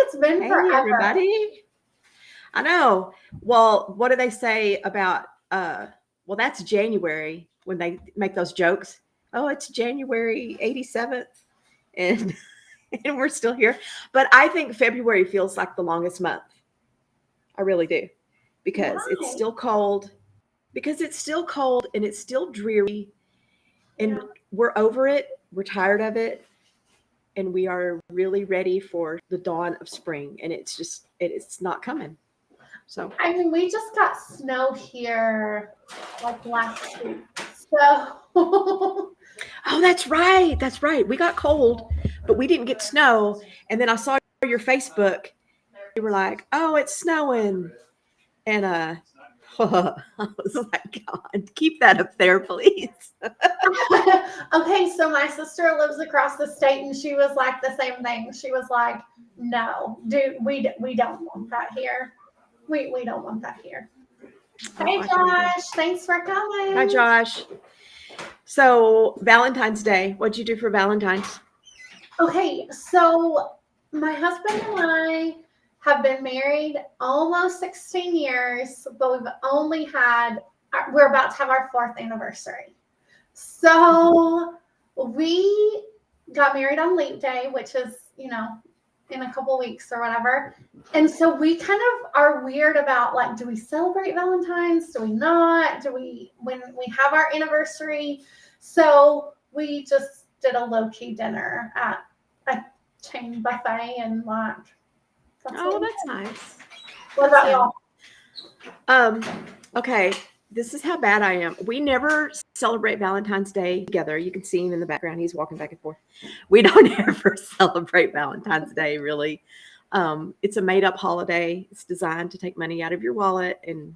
it's been forever. Everybody. I know. Well, what do they say about well, that's January when they make those jokes. Oh, it's January 87th and and we're still here. But I think February feels like the longest month. I really do. Because it's Why? still cold. Because it's still cold and it's still dreary Yeah. and we're over it. We're tired of it and we are really ready for the dawn of spring and it's not coming. So I mean, we just got snow here like last week. So oh, that's right. That's right. We got cold, but we didn't get snow. And then I saw your Facebook. You were like, "Oh, it's snowing," and I was like, "God, keep that up there, please." okay, so my sister lives across the state and she was like the same thing. She was like, "No, dude, we don't want that here. We don't want that here." Oh, Hey I can imagine. Josh, thanks for Hi, coming. Josh. So Valentine's Day. What'd you do for Valentine's? Okay, so my husband and I have been married almost 16 years, but we're about to have our fourth anniversary. So we got married on Leap Day, which is, in a couple weeks or whatever. And so we kind of are weird about like, do we celebrate Valentine's? Do we not? Do we, when we have our anniversary? So we just did a low key dinner at a chain buffet and like, Oh, that's nice. What about y'all? Um, okay, this is how bad I am. We never celebrate Valentine's Day together. You can see him in the background. He's walking back and forth. We don't ever celebrate Valentine's Day, really. It's a made-up holiday. It's designed to take money out of your wallet, and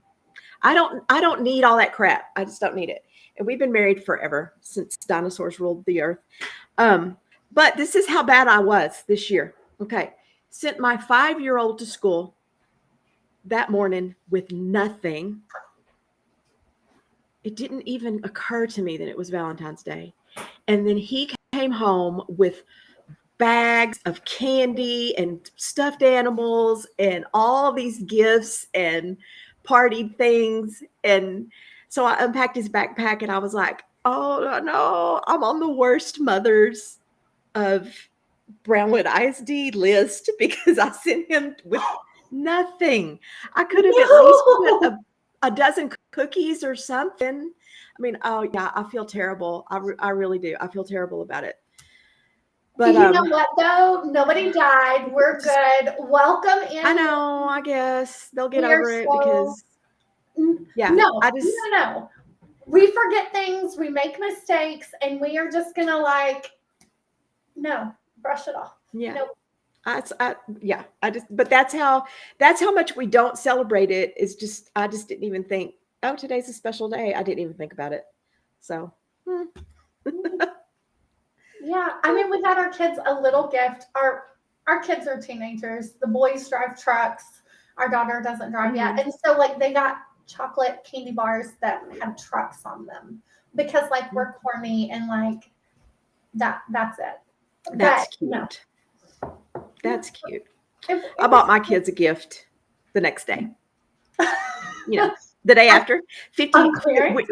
I don't need all that crap. I just don't need it. And we've been married forever since dinosaurs ruled the earth. But this is how bad I was this year. Okay, sent my 5-year-old to school that morning with nothing. It didn't even occur to me that it was Valentine's Day. And then he came home with bags of candy and stuffed animals and all these gifts and party things. And so I unpacked his backpack and I was like, oh no, I'm on the worst mothers of Brownwood ISD list because I sent him with nothing. I could have at least put a dozen cookies or something. I mean, oh yeah, I feel terrible. I really do. I feel terrible about it. But you know what though? Nobody died. We're good. Welcome in. I know. I guess they'll get over it because yeah. No. We forget things. We make mistakes, and we are just gonna brush it off. Yeah. Nope. But that's how much we don't celebrate it. Is just I just didn't even think. Oh, today's a special day. I didn't even think about it. So. Yeah, I mean, we got our kids a little gift. Our kids are teenagers. The boys drive trucks. Our daughter doesn't drive yet, and so like they got chocolate candy bars that have trucks on them because like we're corny and like that's it. That's cute. No. That's cute. I bought my kids a gift the next day. The day after 50,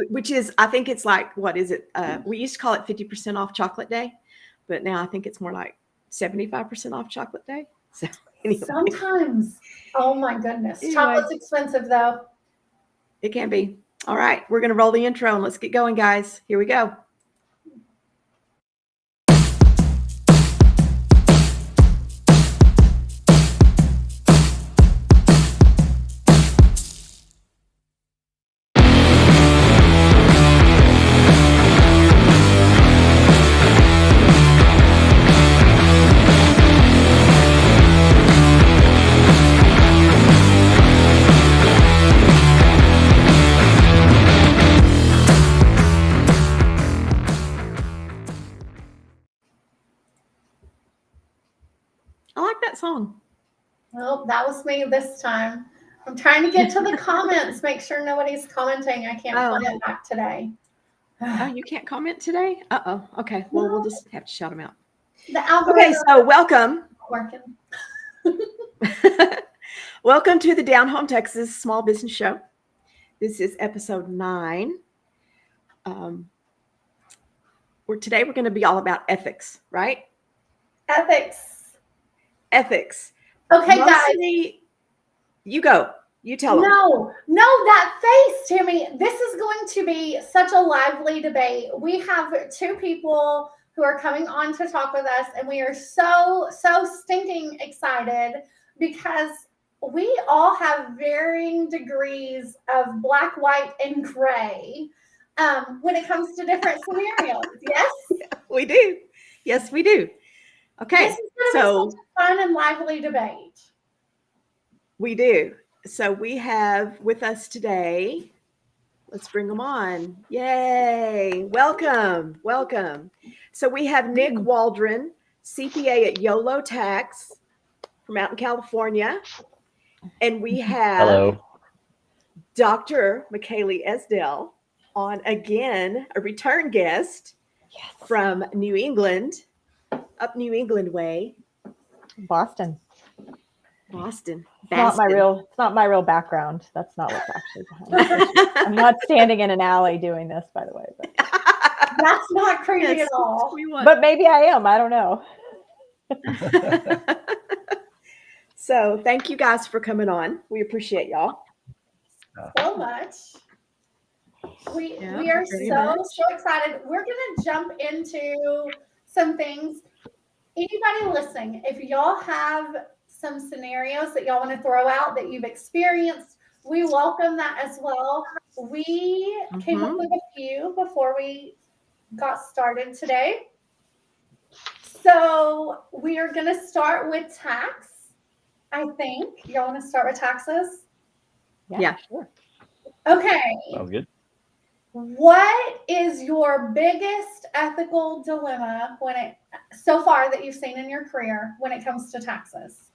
which is, I think it's like, what is it? We used to call it 50% off chocolate day, but now I think it's more like 75% off chocolate day. So anyway. Sometimes, oh my goodness. Anyway, chocolate's expensive though. It can be. All right. We're going to roll the intro and let's get going, guys. Here we go. Song. Well, that was me this time. I'm trying to get to the comments, make sure nobody's commenting. I can't play it back today. Oh, you can't comment today? Uh-oh. Okay. Well, we'll just have to shout them out. The algorithm. Okay, so welcome. Working. Welcome to the Down Home Texas Small Business Show. This is episode 9. Today we're going to be all about ethics, right? Ethics. Ethics. Okay, guys. Mostly, you go. You tell them. No, that face, Tammy. This is going to be such a lively debate. We have 2 people who are coming on to talk with us, and we are so stinking excited because we all have varying degrees of black, white, and gray when it comes to different scenarios. Yes? We do. Yes, we do. Okay. This is going to be such a fun and lively debate. We do. So we have with us today, let's bring them on. Yay. Welcome. So we have Nick Waldron, CPA at YOLO Tax from out in California. And we have Hello. Dr. McKaylee Esdell on again, a return guest from New England, up New England way. Boston. It's not my real background. That's not what's actually behind it. I'm not standing in an alley doing this, by the way. But. That's not crazy at all. But maybe I am. I don't know. So thank you guys for coming on. We appreciate y'all so much. We are so excited. We're gonna jump into some things. Anybody listening, if y'all have some scenarios that y'all want to throw out that you've experienced, we welcome that as well. We came up with a few before we got started today. So we are going to start with tax. I think y'all want to start with taxes? Yeah, sure. Okay. Sounds good. What is your biggest ethical dilemma so far that you've seen in your career when it comes to taxes?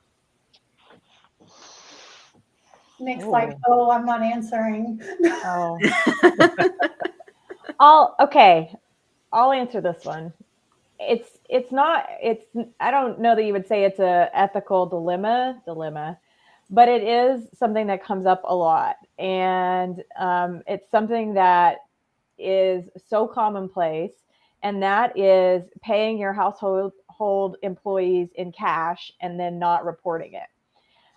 Nick's like, oh, I'm not answering. Oh. I'll answer this one. I don't know that you would say it's a ethical dilemma, but it is something that comes up a lot. And it's something that is so commonplace, and that is paying your household employees in cash and then not reporting it.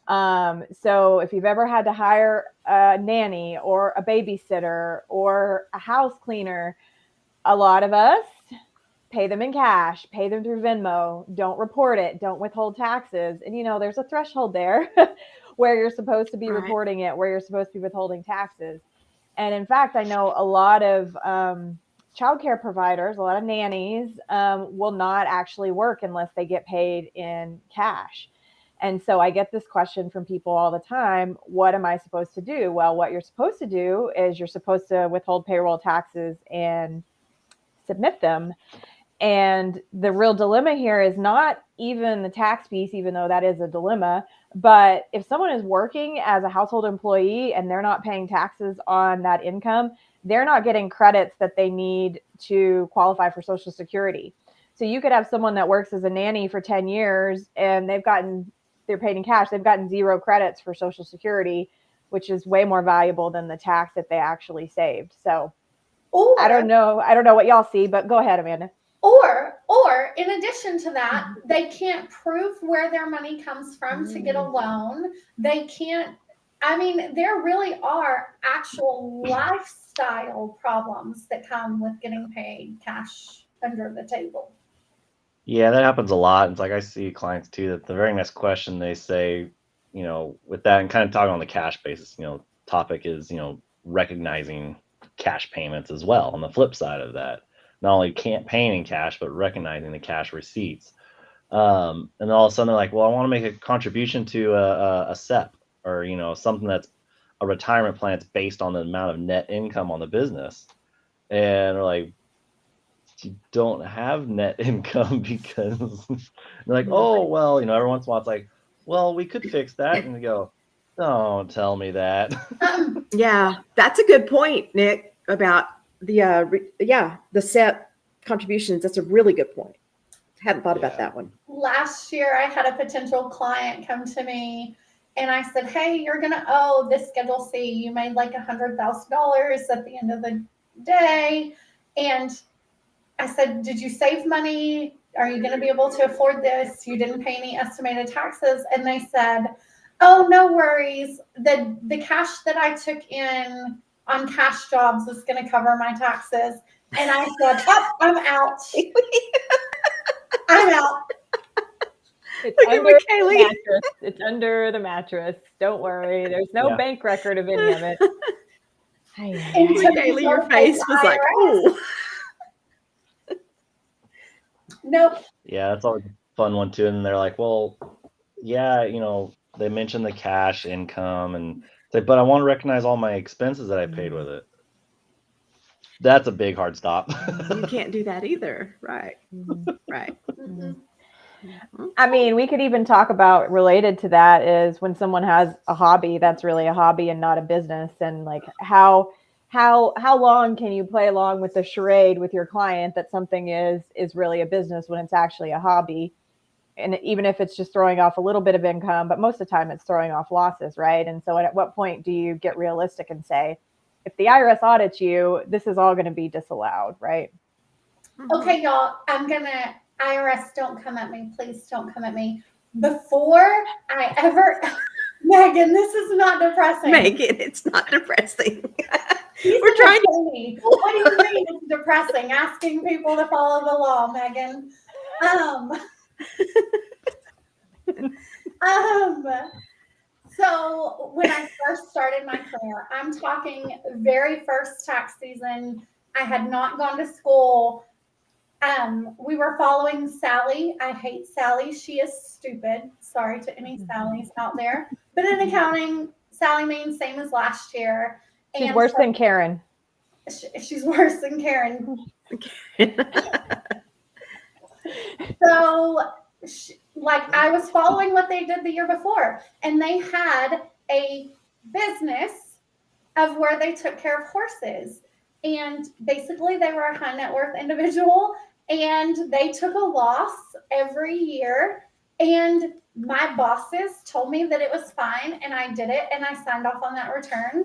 So if you've ever had to hire a nanny or a babysitter or a house cleaner, a lot of us pay them in cash, pay them through Venmo, don't report it, don't withhold taxes. And, there's a threshold there where you're supposed to be reporting it, where you're supposed to be withholding taxes. And in fact, I know a lot of childcare providers, a lot of nannies will not actually work unless they get paid in cash. And so I get this question from people all the time. What am I supposed to do? Well, what you're supposed to do is you're supposed to withhold payroll taxes and submit them. And the real dilemma here is not even the tax piece, even though that is a dilemma. But if someone is working as a household employee and they're not paying taxes on that income, they're not getting credits that they need to qualify for Social Security. So you could have someone that works as a nanny for 10 years and they're paid in cash. They've gotten 0 credits for Social Security, which is way more valuable than the tax that they actually saved. So I don't know what y'all see, but go ahead, Amanda. Or in addition to that, they can't prove where their money comes from to get a loan. They can't, there really are actual lifestyle problems that come with getting paid cash under the table. Yeah, that happens a lot. It's like I see clients too that the very next question they say, with that and kind of talking on the cash basis, topic is, recognizing cash payments as well. On the flip side of that, not only can't paying in cash, but recognizing the cash receipts. And then all of a sudden they're like, well, I want to make a contribution to a SEP or, something that's a retirement plan that's based on the amount of net income on the business. And they're like, you don't have net income because they're like, oh, well, every once in a while it's like, well, we could fix that. And we go, don't tell me that. Yeah, that's a good point, Nick, about the SEP contributions. That's a really good point. Hadn't thought about Yeah. that one. Last year I had a potential client come to me and I said, hey, you're going to owe this Schedule C. You made like $100,000 at the end of the day. And I said, did you save money? Are you going to be able to afford this? You didn't pay any estimated taxes. And they said, oh, no worries. The cash that I took in on cash jobs is going to cover my taxes. And I said, oh, I'm out. I'm out. It's Look at under the McKaylee. mattress. It's under the mattress. Don't worry. There's no Yeah. bank record of any of it. And Kaylee, your face was like, oh. Nope. Yeah, that's always a fun one too. And they're like, well, yeah, they mentioned the cash income and say, but I want to recognize all my expenses that I paid with it. That's a big hard stop. You can't do that either. Right. Right. Mm-mm. I mean, we could even talk about related to that is when someone has a hobby that's really a hobby and not a business, and like how long can you play along with the charade with your client that something is really a business when it's actually a hobby, and even if it's just throwing off a little bit of income, but most of the time it's throwing off losses, right? And so at what point do you get realistic and say, if the IRS audits you, this is all going to be disallowed, right? Okay, y'all, IRS, don't come at me. Please don't come at me. Before I ever, Megan, this is not depressing. Megan, it's not depressing. We're We're trying to me. What do you mean it's depressing? Asking people to follow the law, Megan. So when I first started my career, I'm talking very first tax season. I had not gone to school. We were following Sally. I hate Sally. She is stupid. Sorry to any Sallys out there. But in accounting, Sally means same as last year. She's And worse so- than Karen. She's worse than Karen. So, I was following what they did the year before, and they had a business of where they took care of horses. And basically, they were a high net worth individual, and they took a loss every year. And my bosses told me that it was fine, and I did it, and I signed off on that return.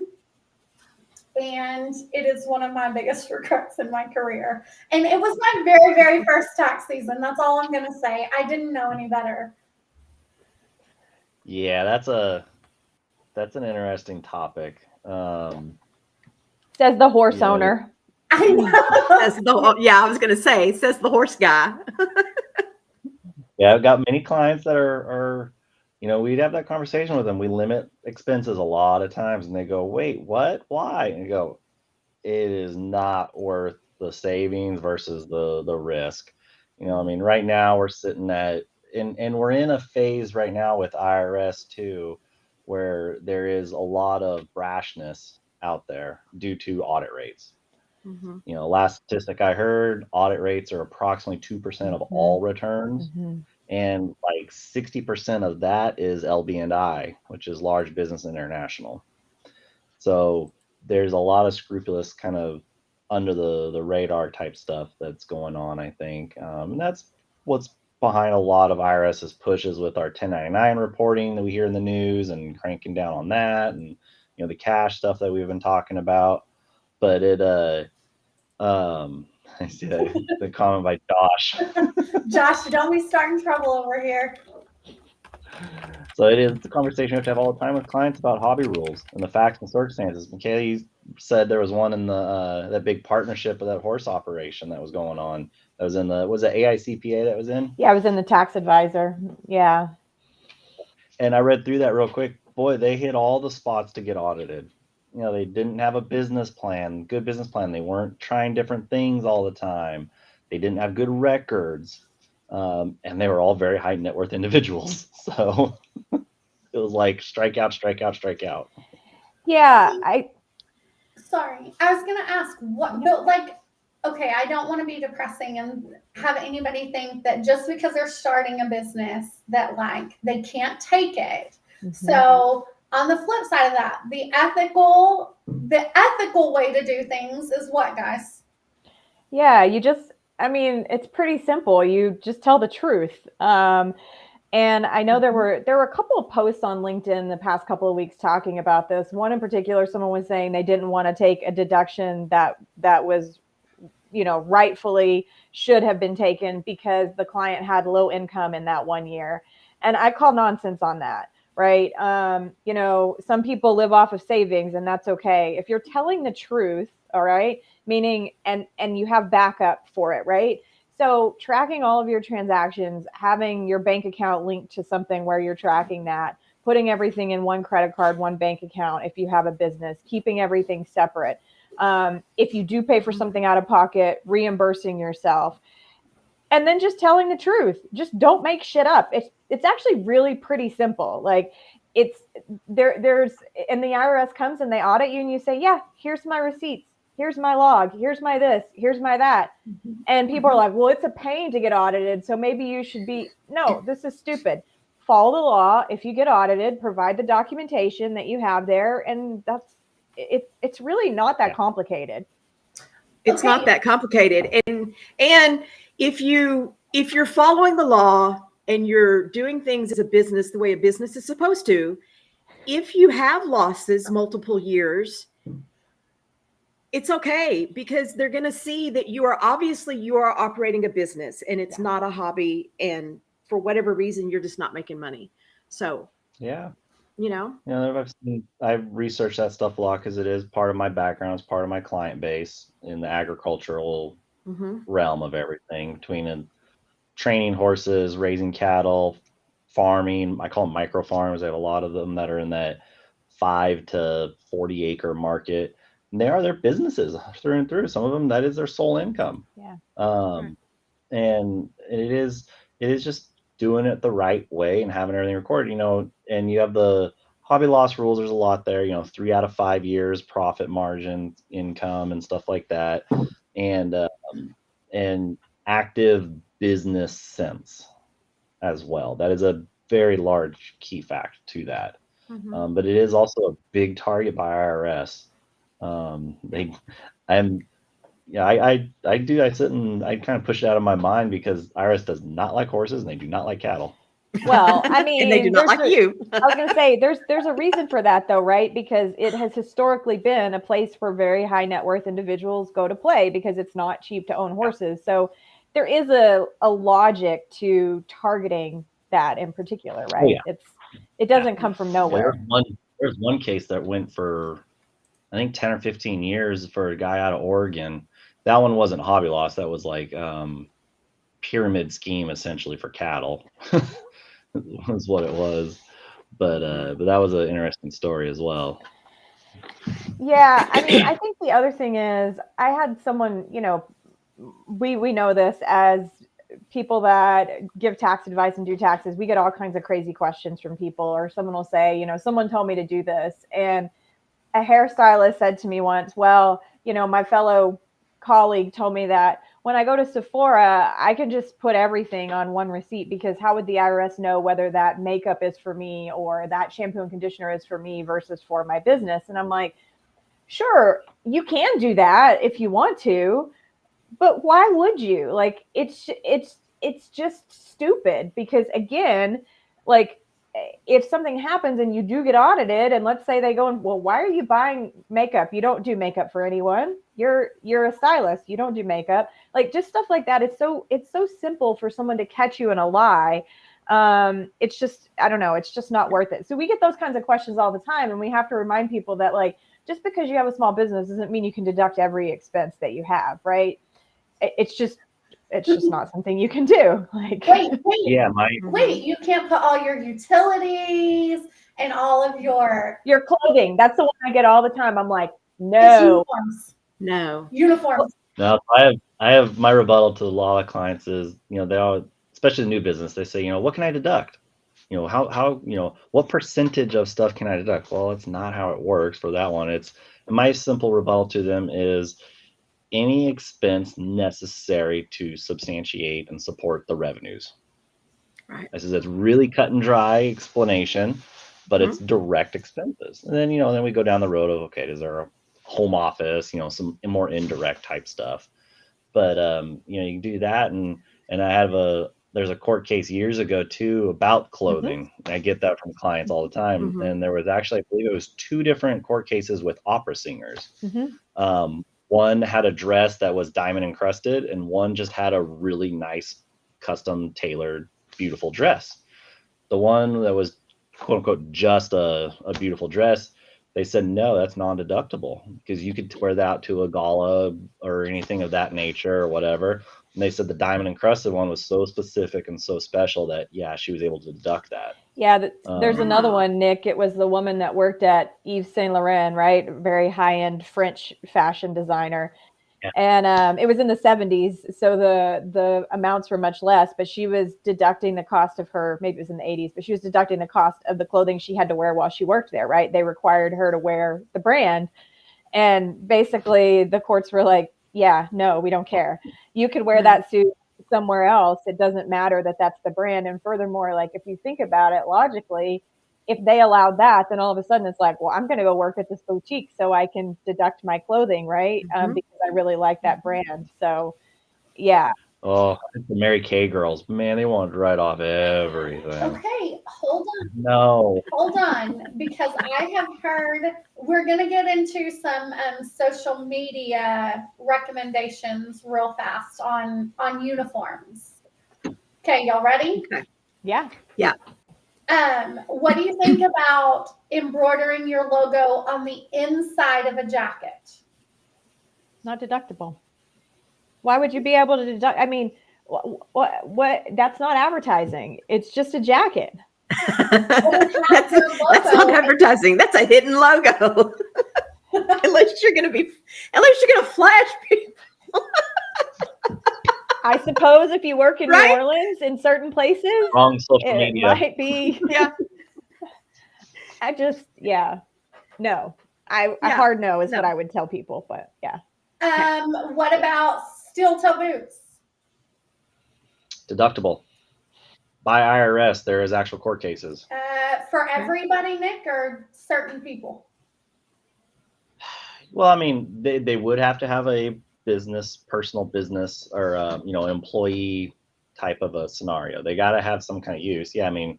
And it is one of my biggest regrets in my career. And it was my very, very first tax season. That's all I'm going to say. I didn't know any better. Yeah, that's an interesting topic. Says the horse Yeah. owner. I know. I was going to say, says the horse guy. Yeah, I've got many clients that are we'd have that conversation with them. We limit expenses a lot of times, and they go, wait, what? Why? And you go, it is not worth the savings versus the risk. Right now we're sitting at, and we're in a phase right now with IRS too, where there is a lot of brashness out there due to audit rates. Mm-hmm. Last statistic I heard, audit rates are approximately 2% of all returns. Mm-hmm. And like 60% of that is LB&I, which is large business international. So there's a lot of scrupulous kind of under the radar type stuff that's going on, I think. And that's what's behind a lot of IRS's pushes with our 1099 reporting that we hear in the news and cranking down on that, and the cash stuff that we've been talking about. But I see the comment by Josh. Josh, don't be starting trouble over here. So it is the conversation we have to have all the time with clients about hobby rules and the facts and circumstances. McKaylee said there was one in that big partnership of that horse operation that was going on. That was in was it AICPA that was in? Yeah, I was in the tax advisor. Yeah. And I read through that real quick. Boy, they hit all the spots to get audited. They didn't have a business plan, good business plan. They weren't trying different things all the time. They didn't have good records. And they were all very high net worth individuals. So it was like strike out, strike out, strike out. Yeah. Sorry. I was going to ask but okay, I don't want to be depressing and have anybody think that just because they're starting a business that they can't take it. Mm-hmm. So on the flip side of that, the ethical way to do things is what, guys? Yeah, I mean, it's pretty simple. You just tell the truth. And I know there were a couple of posts on LinkedIn the past couple of weeks talking about this. One in particular, someone was saying they didn't want to take a deduction that was, rightfully should have been taken because the client had low income in that 1 year. And I call nonsense on that, right? Some people live off of savings, and that's okay. If you're telling the truth, all right, meaning and you have backup for it, right? So tracking all of your transactions, having your bank account linked to something where you're tracking that, putting everything in one credit card, one bank account if you have a business, keeping everything separate. If you do pay for something out of pocket, reimbursing yourself. And then just telling the truth. Just don't make shit up. It's actually really pretty simple. Like there's and the IRS comes and they audit you and you say, yeah, here's my receipts. Here's my log. Here's my this. Here's my that. And people are like, well, it's a pain to get audited. So maybe you should be, no, this is stupid. Follow the law. If you get audited, provide the documentation that you have there. And it's really not that complicated. It's not that complicated. And if you're following the law and you're doing things as a business the way a business is supposed to, if you have losses multiple years, it's okay, because they're going to see that you are operating a business and it's not a hobby. And for whatever reason, you're just not making money. So, Yeah. I've researched that stuff a lot because it is part of my background. It's part of my client base in the agricultural realm of everything, between training horses, raising cattle, farming. I call them micro farms. I have a lot of them that are in that 5 to 40 acre market. And they are their businesses through and through. Some of them, that is their sole income. Yeah. And it is just doing it the right way and having everything recorded, and you have the hobby loss rules. There's a lot there, 3 out of 5 years, profit margin, income and stuff like that. And active business sense as well. That is a very large key fact to that. But it is also a big target by IRS. I sit and I kind of push it out of my mind because IRS does not like horses and they do not like cattle. Well, I mean, and they do not like you. I was going to say there's a reason for that though, right? Because it has historically been a place for very high net worth individuals go to play because it's not cheap to own horses. So there is a logic to targeting that in particular, right? Oh, yeah. It doesn't come from nowhere. There's one case that went for, I think 10 or 15 years for a guy out of Oregon. That one wasn't hobby loss. That was like pyramid scheme essentially for cattle. Was what it was. But that was an interesting story as well. Yeah, I mean, I think the other thing is I had someone, we know this as people that give tax advice and do taxes. We get all kinds of crazy questions from people, or someone will say, someone told me to do this. And a hairstylist said to me once, well, my fellow colleague told me that when I go to Sephora, I can just put everything on one receipt because how would the IRS know whether that makeup is for me or that shampoo and conditioner is for me versus for my business? And I'm like, sure, you can do that if you want to, but why would you? Like, it's just stupid because again, like, if something happens and you do get audited and let's say they go and, well, why are you buying makeup? You don't do makeup for anyone. You're a stylist. You don't do makeup. Like just stuff like that. It's so simple for someone to catch you in a lie. It's just, I don't know. It's just not worth it. So we get those kinds of questions all the time. And we have to remind people that like, just because you have a small business doesn't mean you can deduct every expense that you have. Right. It's just not something you can do. Like, Wait, Yeah, wait, you can't put all your utilities and all of your clothing. That's the one I get all the time. I'm like, no. Uniforms. No, I have my rebuttal to a lot of clients is, they all, especially the new business, they say, what can I deduct? How what percentage of stuff can I deduct? Well, it's not how it works for that one. It's my simple rebuttal to them is any expense necessary to substantiate and support the revenues. Right. I says it's really cut and dry explanation, but it's direct expenses. And then, then we go down the road of, okay, is there a home office, some more indirect type stuff. But you know, you can do that, and there's a court case years ago too about clothing. And I get that from clients all the time. Mhm. And there was actually, I believe it was 2 different court cases with opera singers. Mhm. One had a dress that was diamond encrusted, and one just had a really nice, custom tailored, beautiful dress. The one that was quote unquote just a beautiful dress, they said no, that's non-deductible because you could wear that to a gala or anything of that nature or whatever. And they said the diamond encrusted one was so specific and so special that yeah, she was able to deduct that. Yeah, there's another Wow. one, Nick. It was the woman that worked at Yves Saint Laurent, right? Very high-end French fashion designer. Yeah. And it was in the 70s, so the amounts were much less, but she was deducting the cost of her, maybe it was in the 80s, but she was deducting the cost of the clothing she had to wear while she worked there, right? They required her to wear the brand. And basically the courts were like, yeah, no, we don't care. You could wear that suit somewhere else. It doesn't matter that that's the brand. And furthermore, like if you think about it logically, if they allowed that, then all of a sudden it's like, well, I'm going to go work at this boutique so I can deduct my clothing, right? Because I really like that brand. So, yeah. Oh, the Mary Kay girls, man, they wanted to write off everything. Okay, hold No. on, because I have heard we're going to get into some social media recommendations real fast on uniforms. Okay, y'all ready? Yeah. What do you think about embroidering your logo on the inside of a jacket? Not deductible. Why would you be able to deduct? I mean, what that's not advertising. It's just a jacket. That's not advertising. That's a hidden logo. unless you're gonna flash people. I suppose if you work in Right? New Orleans in certain places, Wrong social it media. might be. Yeah. No. A Yeah. hard no is No. what I would tell people, but yeah. What about steel toe boots? Deductible. By IRS, there is actual court cases. For everybody, Nick, or certain people? Well, I mean, they would have to have a personal business, or employee type of a scenario. They got to have some kind of use. Yeah, I mean,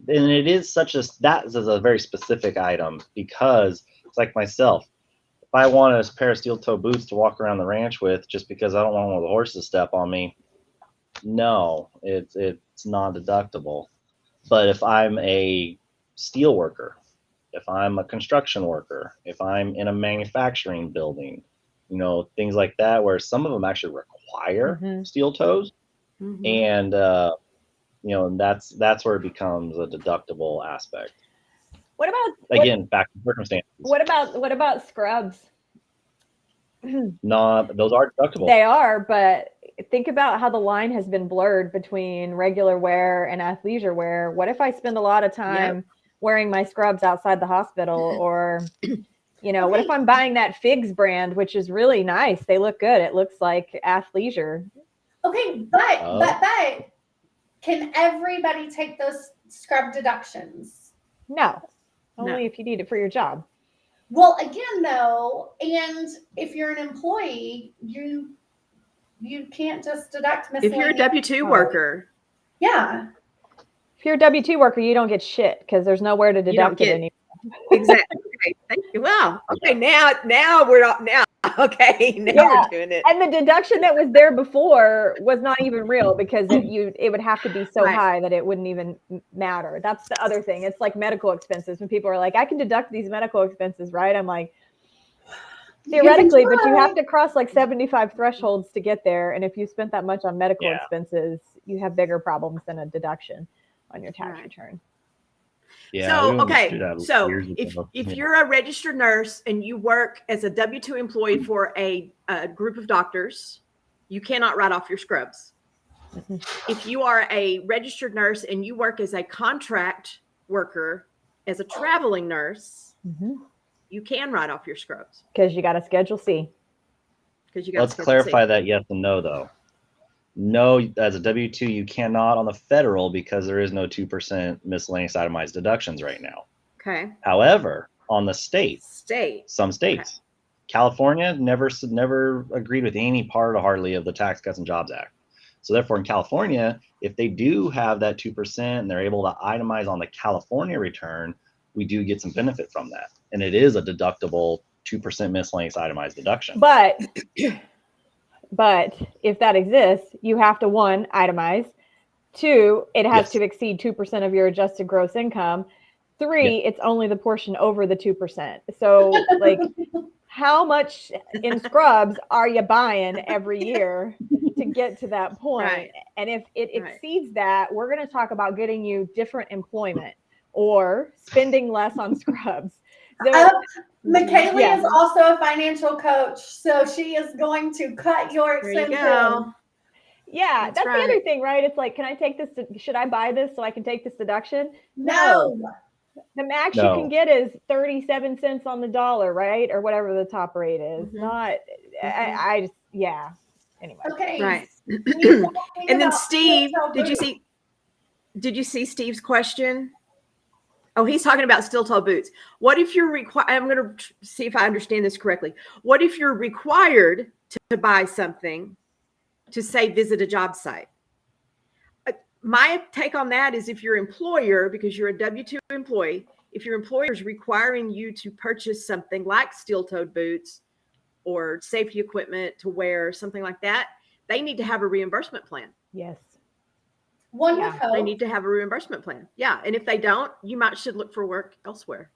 and it is that is a very specific item, because it's like myself. If I want a pair of steel toe boots to walk around the ranch with, just because I don't want one of the horses to step on me, no, it's non-deductible. But if I'm a steel worker, if I'm a construction worker, if I'm in a manufacturing building, things like that, where some of them actually require steel toes, and and that's where it becomes a deductible aspect. What about back to circumstances? What about scrubs? No, those are deductible. They are, but think about how the line has been blurred between regular wear and athleisure wear. What if I spend a lot of time wearing my scrubs outside the hospital, or what if I'm buying that Figs brand, which is really nice? They look good. It looks like athleisure. Okay, but can everybody take those scrub deductions? No, only if you need it for your job. Well, again, though, and if you're an employee, you can't just deduct miscellaneous. If you're a W-2 worker. Yeah. If you're a W-2 worker, you don't get shit because there's nowhere to deduct it anymore. Exactly. Okay. Thank you. Wow. Okay. Now we're up now. Okay. Now we're doing it. And the deduction that was there before was not even real, because it would have to be so high that it wouldn't even matter. That's the other thing. It's like medical expenses. When people are like, I can deduct these medical expenses, right? I'm like, theoretically, but you have to cross like 75 thresholds to get there. And if you spent that much on medical expenses, you have bigger problems than a deduction on your tax return. Yeah, so if you're a registered nurse and you work as a W-2 employee for a group of doctors, you cannot write off your scrubs. If you are a registered nurse and you work as a contract worker, as a traveling nurse, you can write off your scrubs. Because you got a Schedule C. Let's clarify that yes and no, though. No, as a W-2, you cannot on the federal, because there is no 2% miscellaneous itemized deductions right now. Okay. However, on the some states, California never agreed with any part hardly of the Tax Cuts and Jobs Act. So therefore, in California, if they do have that 2% and they're able to itemize on the California return, we do get some benefit from that. And it is a deductible 2% miscellaneous itemized deduction. But if that exists, you have to, one, itemize. Two, it has Yes. to exceed 2% of your adjusted gross income. Three, it's only the portion over the 2%. So like, how much in scrubs are you buying every year to get to that point? Right. And if it Right. exceeds that, we're going to talk about getting you different employment or spending less on scrubs. So Michaela Yeah. is also a financial coach, so she is going to cut your There you expenses. go. yeah, That's that's right. the other thing, right? It's like, can I take this? Should I buy this so I can take this deduction? No. The max No. you can get is 37 cents on the dollar, right? Or whatever the top rate is. Mhm. Not, I just, yeah. Anyway. Okay. Right. You told me And then about Steve, steel-toe boots. did you see Steve's question? Oh, he's talking about steel-toe boots. What if you're required? I'm going to see if I understand this correctly. What if you're required to buy something to say visit a job site? My take on that is if your employer, because you're a W-2 employee, if your employer is requiring you to purchase something like steel-toed boots or safety equipment to wear, something like that, they need to have a reimbursement plan. Yes. One Yeah, would hope. They need to have a reimbursement plan. Yeah. And if they don't, you should look for work elsewhere.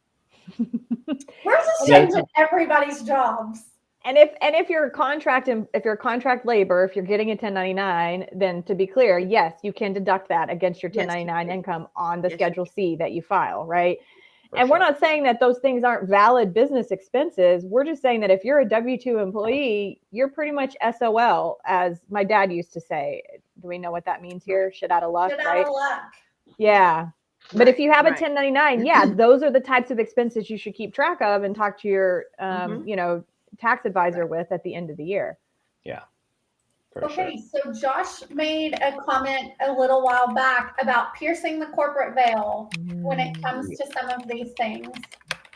Where's the Yeah, change in everybody's jobs? And if you're contract labor, if you're getting a 1099, then to be clear, yes, you can deduct that against your Yes, 1099 you can. income on the Yes, you Schedule C that you file, right? For And we're sure. not saying that those things aren't valid business expenses. We're just saying that if you're a W-2 employee, you're pretty much SOL, as my dad used to say. Do we know what that means here? Shit out of luck, Get right? out of luck. Yeah. But if you have a Right. 1099, yeah, those are the types of expenses you should keep track of and talk to your, Mhm. tax advisor with at the end of the year. For Okay, sure. so Josh made a comment a little while back about piercing the corporate veil when it comes to some of these things.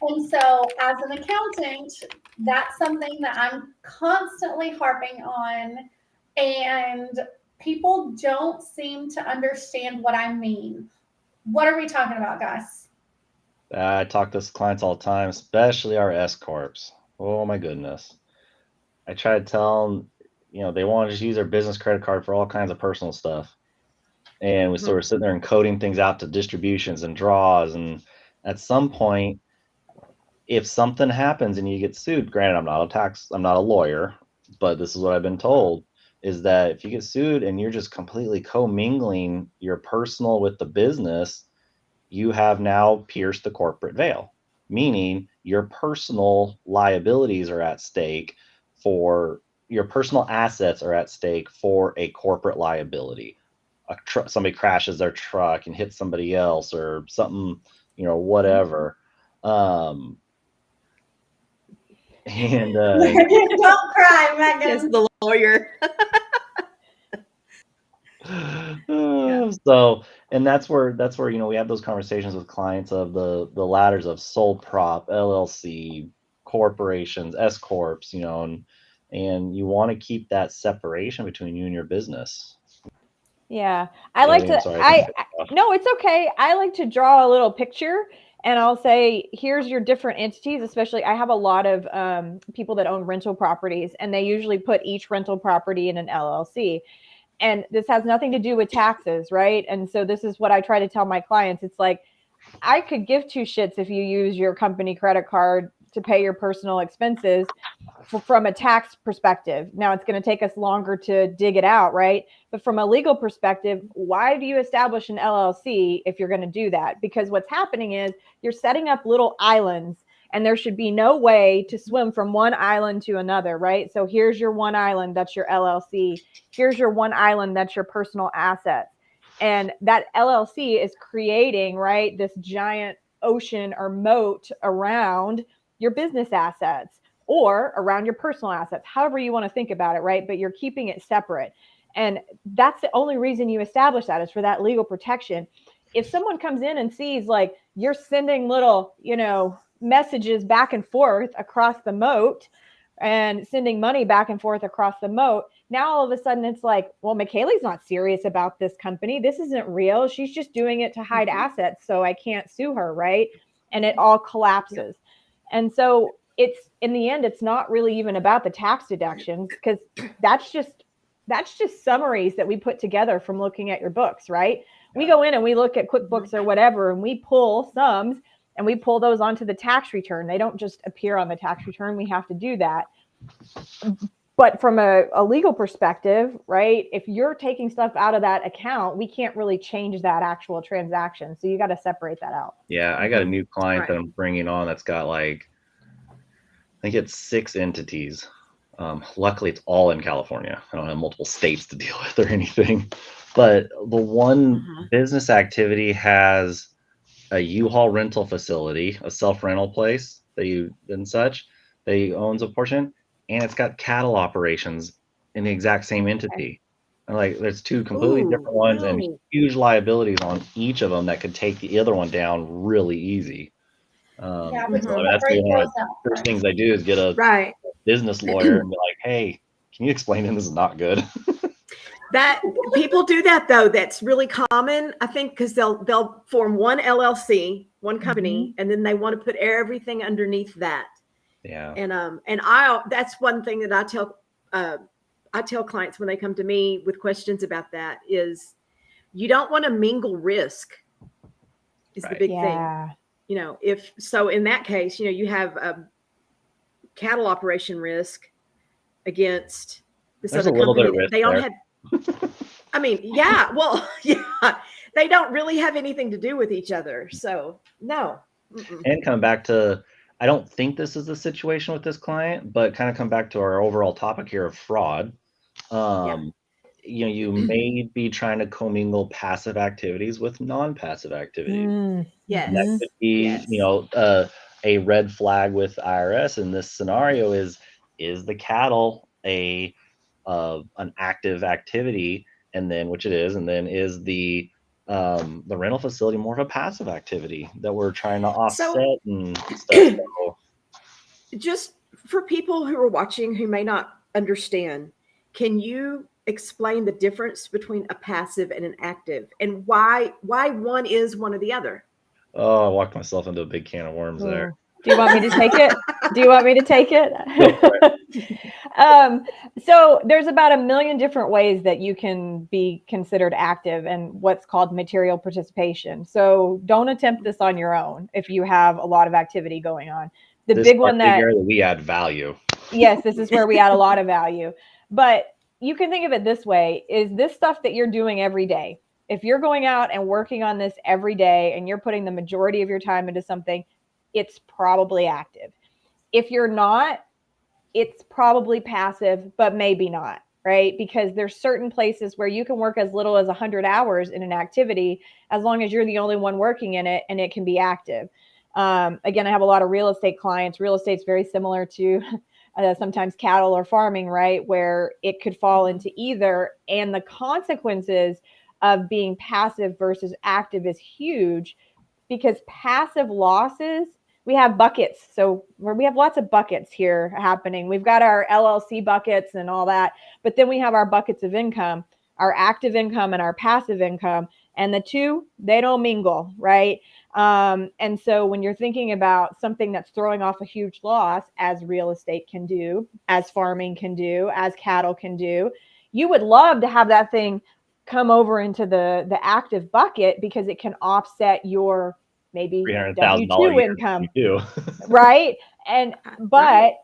And so, as an accountant, that's something that I'm constantly harping on, and people don't seem to understand what I mean. What are we talking about, guys? I talk to clients all the time, especially our S corps. Oh my goodness. I try to tell them, they want to just use their business credit card for all kinds of personal stuff. And so we're sitting there and coding things out to distributions and draws. And at some point, if something happens and you get sued, granted, I'm not a lawyer, but this is what I've been told, is that if you get sued and you're just completely commingling your personal with the business, you have now pierced the corporate veil, meaning your personal liabilities are at stake for your personal assets are at stake for a corporate liability. Somebody crashes their truck and hits somebody else or something, whatever. And Don't cry, Yes, Megan. the lawyer. So, and that's where we have those conversations with clients of the ladders of sole prop, LLC, corporations, S corps, and you want to keep that separation between you and your business. Yeah. No, it's okay. I like to draw a little picture and I'll say, here's your different entities. Especially I have a lot of people that own rental properties, and they usually put each rental property in an LLC. And this has nothing to do with taxes, right? And so this is what I try to tell my clients. It's like, I could give two shits if you use your company credit card to pay your personal expenses from a tax perspective. Now it's going to take us longer to dig it out, right? But from a legal perspective, why do you establish an LLC if you're going to do that? Because what's happening is you're setting up little islands, and there should be no way to swim from one island to another, right? So here's your one island, that's your LLC. Here's your one island, that's your personal assets. And that LLC is creating, right, this giant ocean or moat around your business assets or around your personal assets, however you want to think about it, right? But you're keeping it separate. And that's the only reason you establish that, is for that legal protection. If someone comes in and sees like you're sending little, messages back and forth across the moat, and sending money back and forth across the moat. Now all of a sudden it's like, well, McKaylee's not serious about this company. This isn't real. She's just doing it to hide assets, so I can't sue her, right? And it all collapses. And so it's, in the end, it's not really even about the tax deductions, because that's just summaries that we put together from looking at your books, right? We go in and we look at QuickBooks or whatever, and we pull sums and we pull those onto the tax return. They don't just appear on the tax return. We have to do that. But from a legal perspective, right, if you're taking stuff out of that account, we can't really change that actual transaction. So you got to separate that out. Yeah, I got a new client that Right. I'm bringing on that's got like, I think it's 6 entities. Luckily, it's all in California. I don't have multiple states to deal with or anything. But the one business activity has a U-Haul rental facility, a self-rental place and such that he owns a portion, and it's got cattle operations in the exact same entity. And like, there's 2 completely different ones and no. huge liabilities on each of them that could take the other one down really easy. Yeah, we So can that's break one of those the out first first. things I do is get a Right. business lawyer and be like, hey, can you explain this is not good? That people do that though. That's really common, I think, because they'll form one LLC, one company, and then they want to put everything underneath that. Yeah. And that's one thing that I tell clients when they come to me with questions about that is you don't want to mingle risk is the Right. big thing. Yeah. You know, if so in that case, you know, you have a cattle operation risk against this There's a other little bit company. of risk They don't there. have, I mean, yeah, well, yeah, they don't really have anything to do with each other. So no. Mm-mm. And come back to, I don't think this is the situation with this client, but kind of come back to our overall topic here of fraud. You know, you may be trying to commingle passive activities with non-passive activities. And Yes. that could be, Yes. you know, a red flag with IRS in this scenario is the cattle an active activity, and then which it is, and then is the rental facility more of a passive activity that we're trying to offset and stuff. So, Just for people who are watching who may not understand, can you explain the difference between a passive and an active, and why one is one or the other? oh, I walked myself into a big can of worms there. Do you want me to take it? Do you want me to take it? Go for it. So there's about 1 million different ways that you can be considered active and what's called material participation. So don't attempt this on your own if you have a lot of activity going on. The This big part one that area that we add value. yes, this is where we add a lot of value. But you can think of it this way, is this stuff that you're doing every day. If you're going out and working on this every day and you're putting the majority of your time into something, it's probably active. If you're not, it's probably passive, but maybe not, right? Because there's certain places where you can work as little as 100 hours in an activity as long as you're the only one working in it, and it can be active. Again, I have a lot of real estate clients. Real estate's very similar to sometimes cattle or farming, right? Where it could fall into either. And the consequences of being passive versus active is huge, because passive losses, we have buckets. So we have lots of buckets here happening. We've got our LLC buckets and all that, but then we have our buckets of income, our active income and our passive income. And the two, they don't mingle, right? And so when you're thinking about something that's throwing off a huge loss, as real estate can do, as farming can do, as cattle can do, you would love to have that thing come over into the active bucket, because it can offset your maybe $300,000 W-2 income, you do. right? And but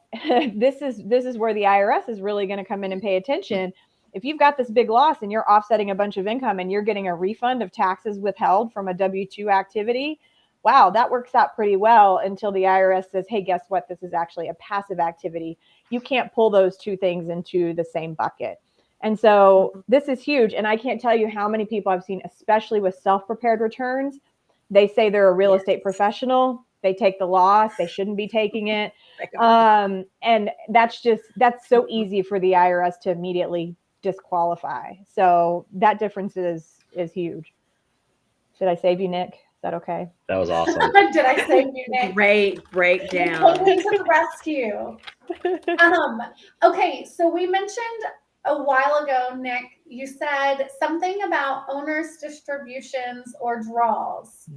this is where the IRS is really going to come in and pay attention. If you've got this big loss and you're offsetting a bunch of income and you're getting a refund of taxes withheld from a W-2 activity, wow, that works out pretty well until the IRS says, hey, guess what? This is actually a passive activity. You can't pull those two things into the same bucket. And so this is huge. And I can't tell you how many people I've seen, especially with self-prepared returns. They say they're a real estate professional. They take the loss. They shouldn't be taking it. And that's so easy for the IRS to immediately disqualify. So that difference is huge. Should I save you, Nick? Is that okay? That was awesome. Did I save you, Nick? Great breakdown. Welcome to the rescue. Okay, so we mentioned a while ago, Nick, you said something about owners' distributions or draws.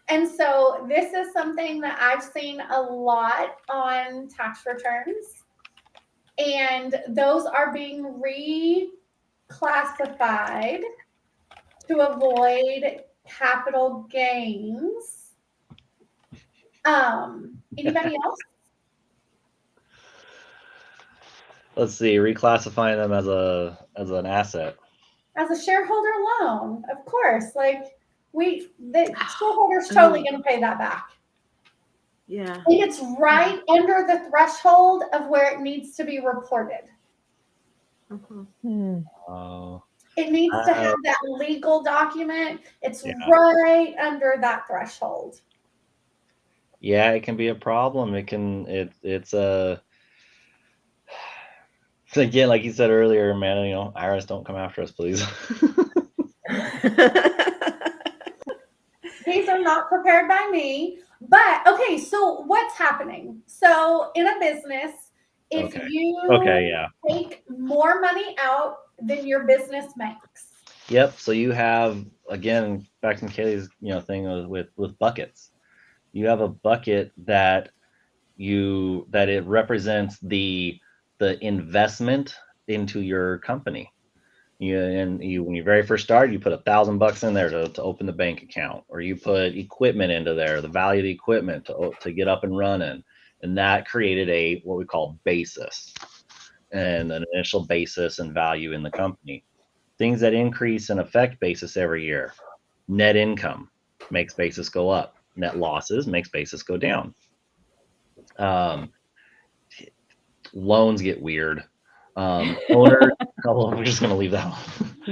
And so this is something that I've seen a lot on tax returns. And those are being reclassified to avoid capital gains. Anybody else? Let's see, reclassifying them as an asset. As a shareholder loan, of course. Like the shareholder's totally going to pay that back. Yeah. And it's right under the threshold of where it needs to be reported. It needs to have that legal document. It's right under that threshold. Yeah, it can be a problem. It's a again, like you said earlier, man, IRS, don't come after us, please. These are not prepared by me. But okay, so what's happening? So in a business, if you take more money out than your business makes. Yep. So you have, again, back to Kaylee's thing with buckets. You have a bucket that it represents the investment into your company. When you very first started, you put $1,000 in there to open the bank account, or you put equipment into there, the value of the equipment to get up and running, and that created what we call basis, and an initial basis and value in the company. Things that increase and affect basis every year. Net income makes basis go up. Net losses makes basis go down. Loans get weird. Owners, we're just going to leave that one.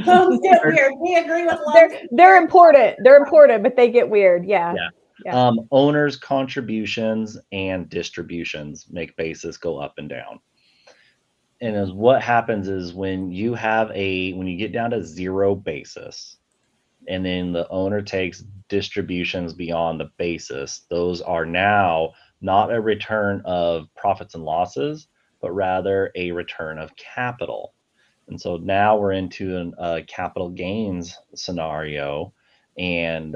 Loans get weird. We agree with loans. They're important. They're important, but they get weird. Yeah. Owners' contributions and distributions make basis go up and down. And what happens is when you get down to zero basis, and then the owner takes distributions beyond the basis, those are now not a return of profits and losses, but rather a return of capital. And so now we're into a capital gains scenario, and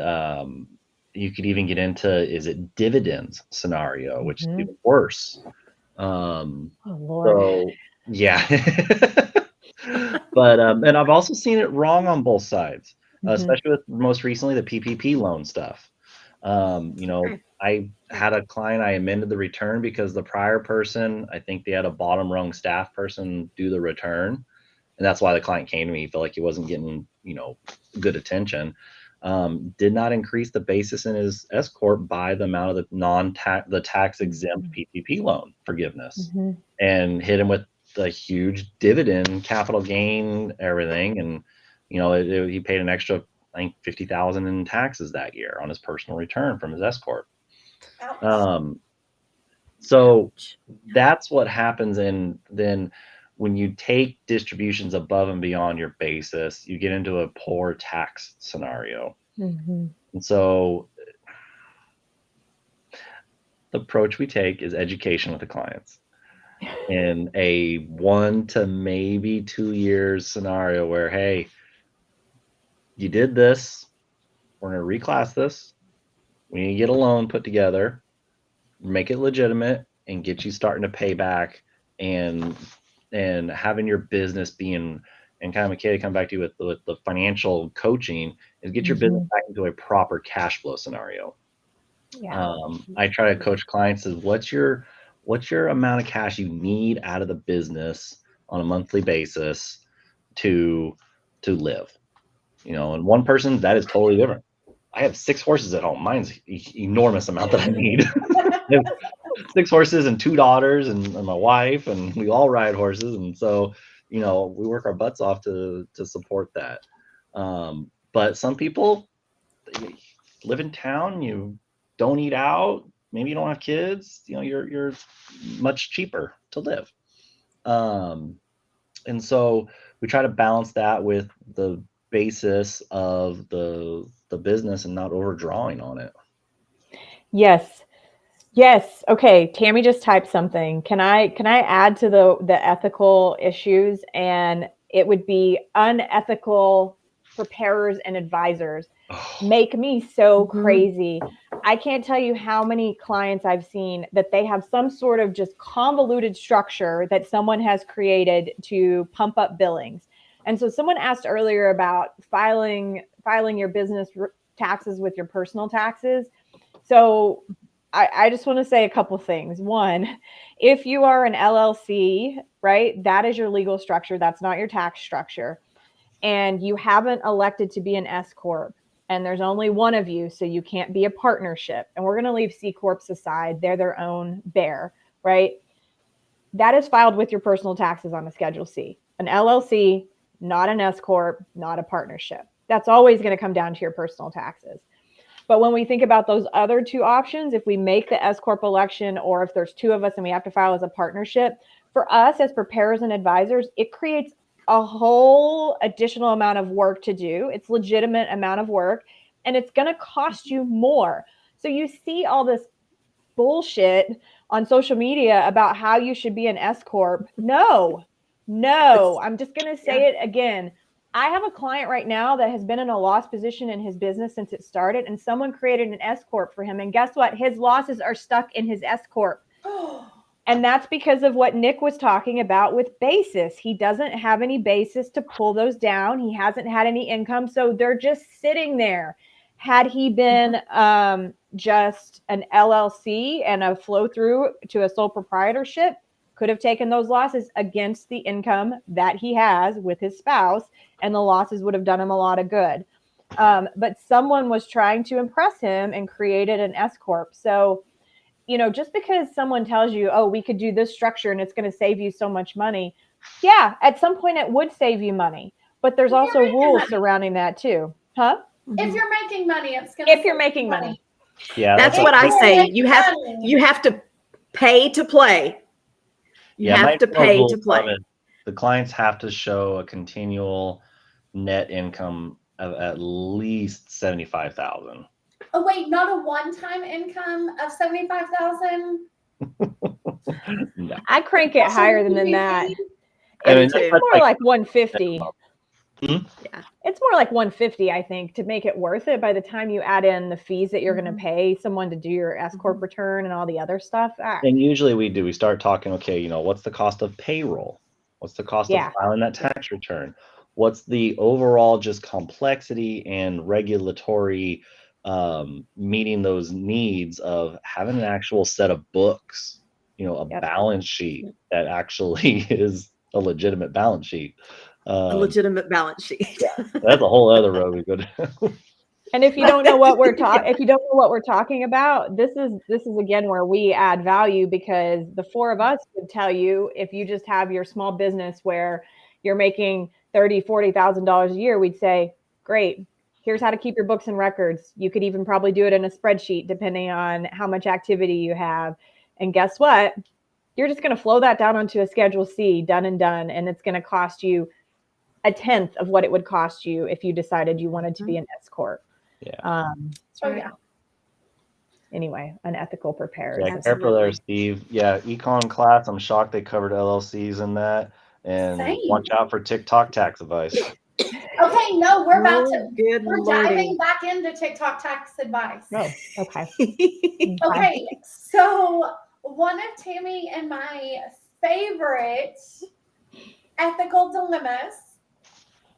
you could even get into, is it dividends scenario, which is even worse. Oh Lord. So yeah. But and I've also seen it wrong on both sides, especially with most recently the PPP loan stuff. I had a client, I amended the return because the prior person, I think they had a bottom rung staff person do the return. And that's why the client came to me. He felt like he wasn't getting, good attention. Did not increase the basis in his S corp by the amount of the tax exempt PPP loan forgiveness, and hit him with the huge dividend, capital gain, everything. And, he paid an extra, I think, $50,000 in taxes that year on his personal return from his S corp. So that's what happens. And then when you take distributions above and beyond your basis, you get into a poor tax scenario. And so the approach we take is education with the clients in a 1 to maybe 2 years scenario where, hey, you did this, we're going to reclass this, we need to get a loan put together, make it legitimate, and get you starting to pay back, and having your business being, and kind of Katie, come back to you with the financial coaching, is get your business back into a proper cash flow scenario. I try to coach clients is what's your amount of cash you need out of the business on a monthly basis to live. And one person, that is totally different. I have 6 horses at home. Mine's enormous amount that I need. I have 6 horses and 2 daughters and my wife, and we all ride horses. And so, we work our butts off to support that. But some people, you live in town, you don't eat out, maybe you don't have kids, you're much cheaper to live. And so we try to balance that with the basis of the business and not overdrawing on it. Yes. Yes. Okay. Tammy just typed something. Can I add to the ethical issues? And it would be unethical preparers and advisors. Make me so Mhm. crazy. I can't tell you how many clients I've seen that they have some sort of just convoluted structure that someone has created to pump up billings. And so someone asked earlier about filing your business taxes with your personal taxes. So I just want to say a couple things. One, if you are an LLC, right, that is your legal structure. That's not your tax structure. And you haven't elected to be an S Corp, and there's only one of you, so you can't be a partnership. And we're going to leave C Corps aside. They're their own bear, right? That is filed with your personal taxes on a Schedule C. An LLC, not an S Corp, not a partnership. That's always going to come down to your personal taxes. But when we think about those other two options, if we make the S Corp election, or if there's two of us and we have to file as a partnership, for us as preparers and advisors, it creates a whole additional amount of work to do. It's legitimate amount of work, and it's going to cost you more. So you see all this bullshit on social media about how you should be an S Corp. No, I'm just going to say it again. I have a client right now that has been in a loss position in his business since it started, and someone created an S Corp for him. And guess what? His losses are stuck in his S Corp. And that's because of what Nick was talking about with basis. He doesn't have any basis to pull those down. He hasn't had any income. So they're just sitting there. Had he been just an LLC and a flow through to a sole proprietorship, could have taken those losses against the income that he has with his spouse, and the losses would have done him a lot of good. But someone was trying to impress him and created an S Corp. So, just because someone tells you, oh, we could do this structure and it's going to save you so much money. Yeah, at some point it would save you money, but there's also rules surrounding that too. Huh? If you're making money, it's going to. If you're making money. Yeah, That's what I say. You have to pay to play. You have to pay to play. The clients have to show a continual net income of at least 75,000. Oh wait, not a one-time income of 75,000? No. I crank it higher than that. I mean, It's more like 150. Hmm? Yeah. It's more like 150, I think, to make it worth it by the time you add in the fees that you're going to pay someone to do your S Corp return and all the other stuff. And usually we start talking, okay, what's the cost of payroll? What's the cost of filing that tax return? What's the overall just complexity and regulatory meeting those needs of having an actual set of books, a balance sheet that actually is a legitimate balance sheet. A legitimate balance sheet. Yeah, that's a whole other road we go down. And if you don't know what we're talking about, this is again where we add value, because the four of us would tell you, if you just have your small business where you're making $30,000-$40,000 a year, we'd say, great. Here's how to keep your books and records. You could even probably do it in a spreadsheet depending on how much activity you have. And guess what? You're just going to flow that down onto a Schedule C, done and done, and it's going to cost you a tenth of what it would cost you if you decided you wanted to be an S Corp. Yeah. Anyway, unethical preparer. Yeah, careful there, Steve. Yeah, econ class. I'm shocked they covered LLCs in that. And watch out for TikTok tax advice. Okay, no, we're diving back into TikTok tax advice. Oh, okay. Okay, so one of Tammy and my favorite ethical dilemmas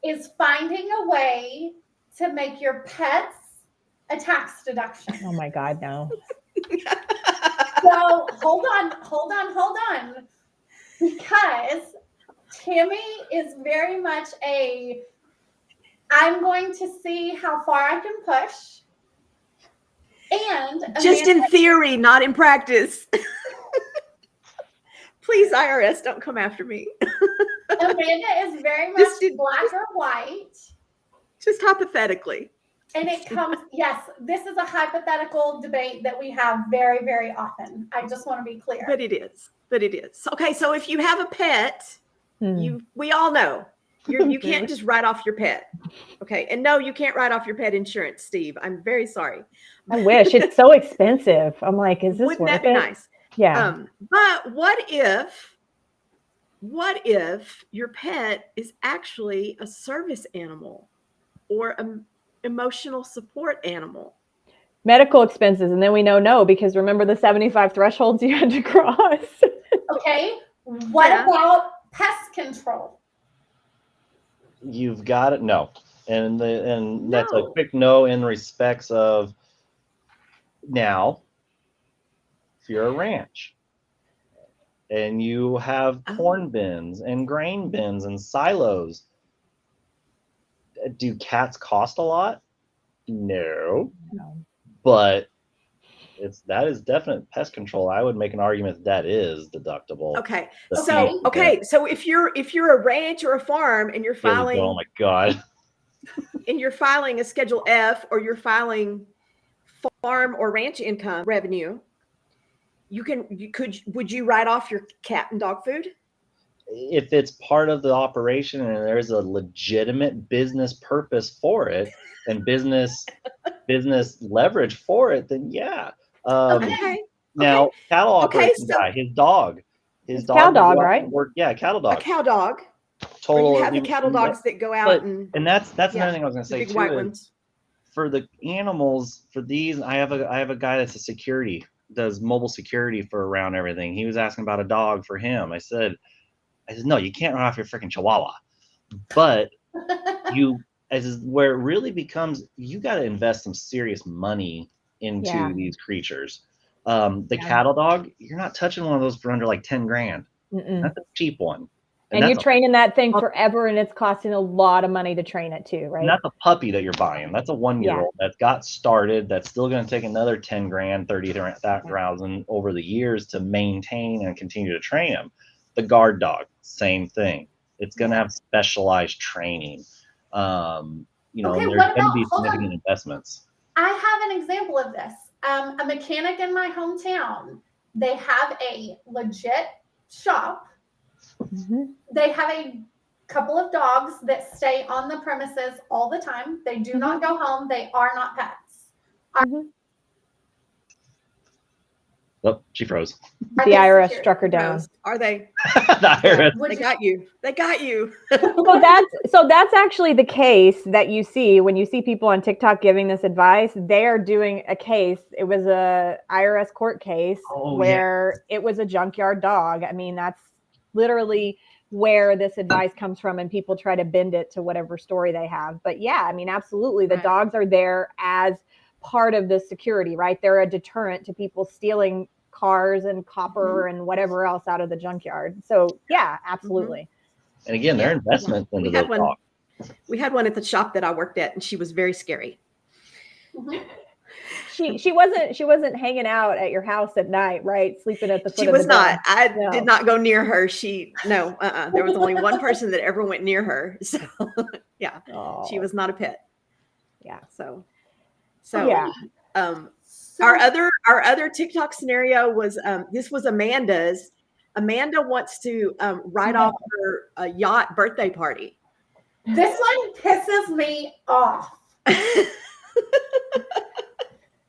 is finding a way to make your pets a tax deduction. Oh my God, no. So hold on. Because Tammy is very much I'm going to see how far I can push. And just in theory, not in practice. Please, IRS, don't come after me. Amanda is very much black or white. Just hypothetically. And it comes, yes, this is a hypothetical debate that we have very, very often. I just want to be clear. But it is. Okay, so if you have a pet, we all know You can't just write off your pet. Okay. And no, you can't write off your pet insurance, Steve. I'm very sorry. I wish. It's so expensive. I'm like, is this Wouldn't worth that be it? nice? Yeah. But what if your pet is actually a service animal or an emotional support animal? Medical expenses. And then we know no, because remember the 75 thresholds you had to cross. Okay. What Yeah. about pest control? You've got it. No. And that's a No. quick no in respects of now, if you're a ranch and you have corn bins and grain bins and silos, do cats cost a lot? No. But that is definite pest control. I would make an argument that is deductible. Okay. Okay. So if you're a ranch or a farm and you're filing Oh my God. and you're filing a Schedule F or you're filing farm or ranch income revenue, would you write off your cat and dog food? If it's part of the operation and there's a legitimate business purpose for it and business leverage for it, then yeah. Okay. Now, cattle operation so- guy, his dog It's cow dog, will right? work, yeah, cattle A dog. cow dog. Total. Or you have the cattle dogs that go out and that's yeah, another thing I was going to the say big too. white is ones. For the animals, for these, I have a guy that's a security, does mobile security for around everything. He was asking about a dog for him. I said, no, you can't run off your freaking Chihuahua. But where it really becomes, you got to invest some serious money into these creatures. The cattle dog, you're not touching one of those for under like 10 grand. That's a cheap one. And you're training that thing forever, and it's costing a lot of money to train it too, right? And that's a puppy that you're buying. That's a 1-year-old that got started. That's still going to take another 10 grand, 30,000 over the years to maintain and continue to train him. The guard dog, same thing. It's going to have specialized training. There's going to be significant investments. I have an example of this. A mechanic in my hometown, they have a legit shop. They have a couple of dogs that stay on the premises all the time. They do not go home. They are not pets. Oh, she froze. The IRS struck her down. Are they? The IRS. They got you. They got you. So that's actually the case that you see when you see people on TikTok giving this advice. They are doing a case. It was a IRS court case where it was a junkyard dog. I mean, that's literally where this advice comes from, and people try to bend it to whatever story they have. But yeah, I mean, absolutely. The dogs are there as part of the security, right? They're a deterrent to people stealing cars and copper and whatever else out of the junkyard. So yeah, absolutely. And again, their investment into those dogs. We had one at the shop that I worked at, and she was very scary. She wasn't hanging out at your house at night, right? Sleeping at the foot She of was the bed. not. I did not go near her. There was only one person that ever went near her. So yeah, she was not a pet. Yeah. So yeah. Our other TikTok scenario was this was Amanda's. Amanda wants to write off her yacht birthday party. This one pisses me off.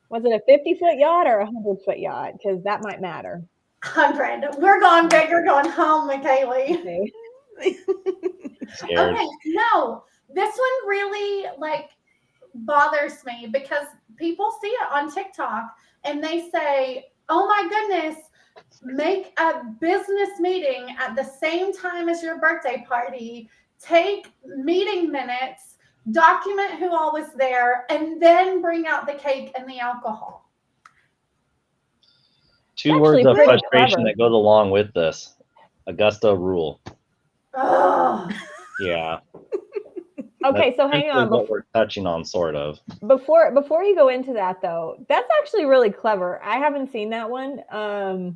Was it a 50-foot yacht or a 100-foot yacht? Because that might matter. 100. We're going big. We're going home, McKaylee. Okay. Scared. Okay, no, this one really bothers me because people see it on TikTok and they say, "Oh my goodness, make a business meeting at the same time as your birthday party. Take meeting minutes, document who all was there, and then bring out the cake and the alcohol." Two words actually of pretty frustration clever. that goes along with this. Augusta rule. Ugh. Yeah. Okay, so hang on. What we're touching on, sort of. Before you go into that, though, that's actually really clever. I haven't seen that one. I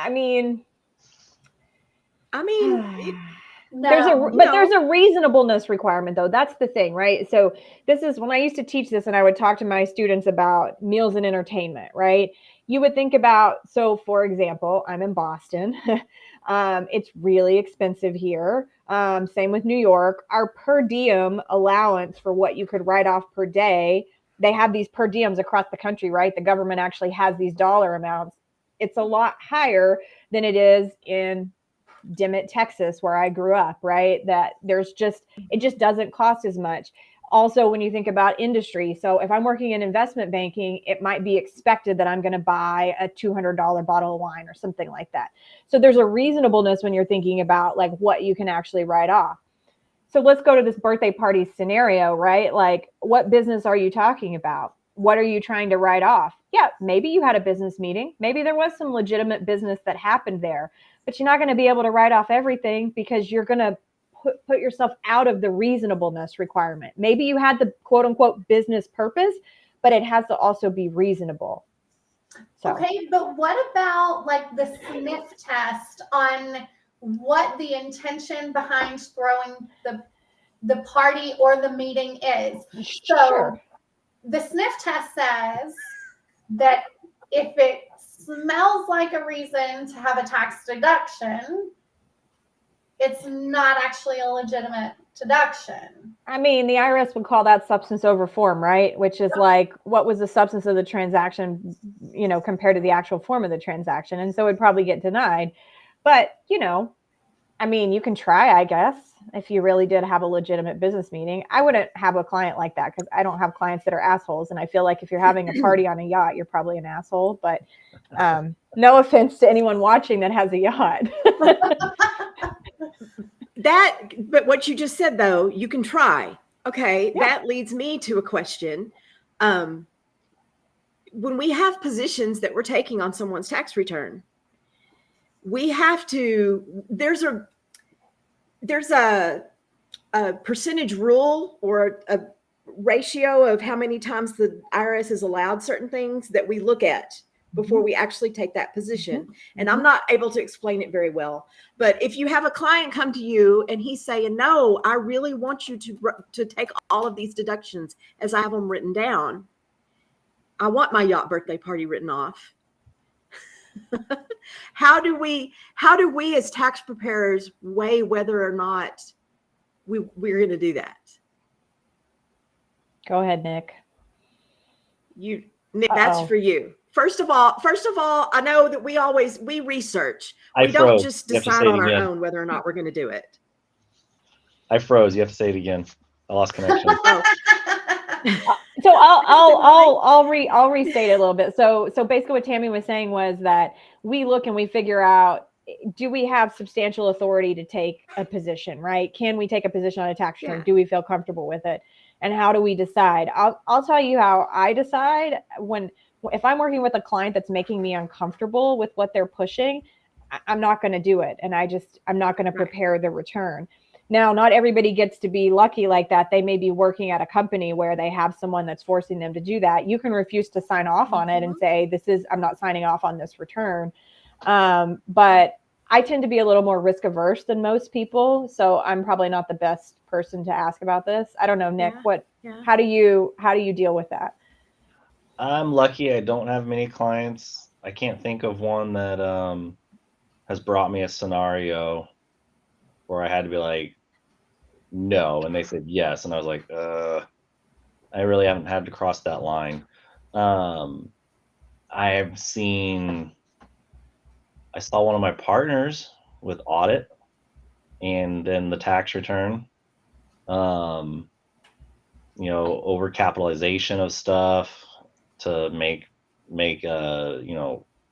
mean, No. there's a reasonableness requirement, though. That's the thing, right? So this is when I used to teach this, and I would talk to my students about meals and entertainment, right? You would think about, so for example, I'm in Boston. It's really expensive here. Same with New York. Our per diem allowance for what you could write off per day, they have these per diems across the country, right? The government actually has these dollar amounts. It's a lot higher than it is in Dimmitt, Texas, where I grew up, right? That it just doesn't cost as much. Also, when you think about industry, so if I'm working in investment banking, it might be expected that I'm going to buy a $200 bottle of wine or something like that. So there's a reasonableness when you're thinking about like what you can actually write off. So let's go to this birthday party scenario, right? Like, what business are you talking about? What are you trying to write off? Yeah, maybe you had a business meeting. Maybe there was some legitimate business that happened there, but you're not going to be able to write off everything because you're going to put yourself out of the reasonableness requirement. Maybe you had the quote unquote business purpose, but it has to also be reasonable. So. Okay, but what about like the sniff test on what the intention behind throwing the party or the meeting is? So Sure. the sniff test says that if it smells like a reason to have a tax deduction, it's not actually a legitimate deduction. I mean, the IRS would call that substance over form, right? Which is like, what was the substance of the transaction, compared to the actual form of the transaction? And so it'd probably get denied. But, I mean, you can try, I guess, if you really did have a legitimate business meeting. I wouldn't have a client like that because I don't have clients that are assholes. And I feel like if you're having a party on a yacht, you're probably an asshole. But no offense to anyone watching that has a yacht. But what you just said, though, you can try. Okay, Yeah. That leads me to a question. When we have positions that we're taking on someone's tax return, we have to, there's a percentage rule or a ratio of how many times the IRS has allowed certain things that we look at before we actually take that position. And I'm not able to explain it very well. But if you have a client come to you and he's saying, no, I really want you to take all of these deductions as I have them written down. I want my yacht birthday party written off. How do we as tax preparers weigh whether or not we're going to do that? Go ahead, Nick. Nick, that's for you. First of all, I know that we research. We don't just decide on our own whether or not we're going to do it. I froze. You have to say it again. I lost connection. So I'll restate it a little bit. So basically what Tammy was saying was that we look and we figure out, do we have substantial authority to take a position, right? Can we take a position on a tax return? Yeah. Do we feel comfortable with it? And how do we decide? I'll tell you how I decide. If I'm working with a client that's making me uncomfortable with what they're pushing, I'm not going to do it. And I'm not going to prepare the return. Now, not everybody gets to be lucky like that. They may be working at a company where they have someone that's forcing them to do that. You can refuse to sign off on it and say, I'm not signing off on this return. But I tend to be a little more risk averse than most people. So I'm probably not the best person to ask about this. I don't know, Nick, how do you deal with that? I'm lucky I don't have many clients. I can't think of one that has brought me a scenario where I had to be like, no, and they said yes, and I was like, I really haven't had to cross that line. I saw one of my partners with audit and then the tax return, overcapitalization of stuff to make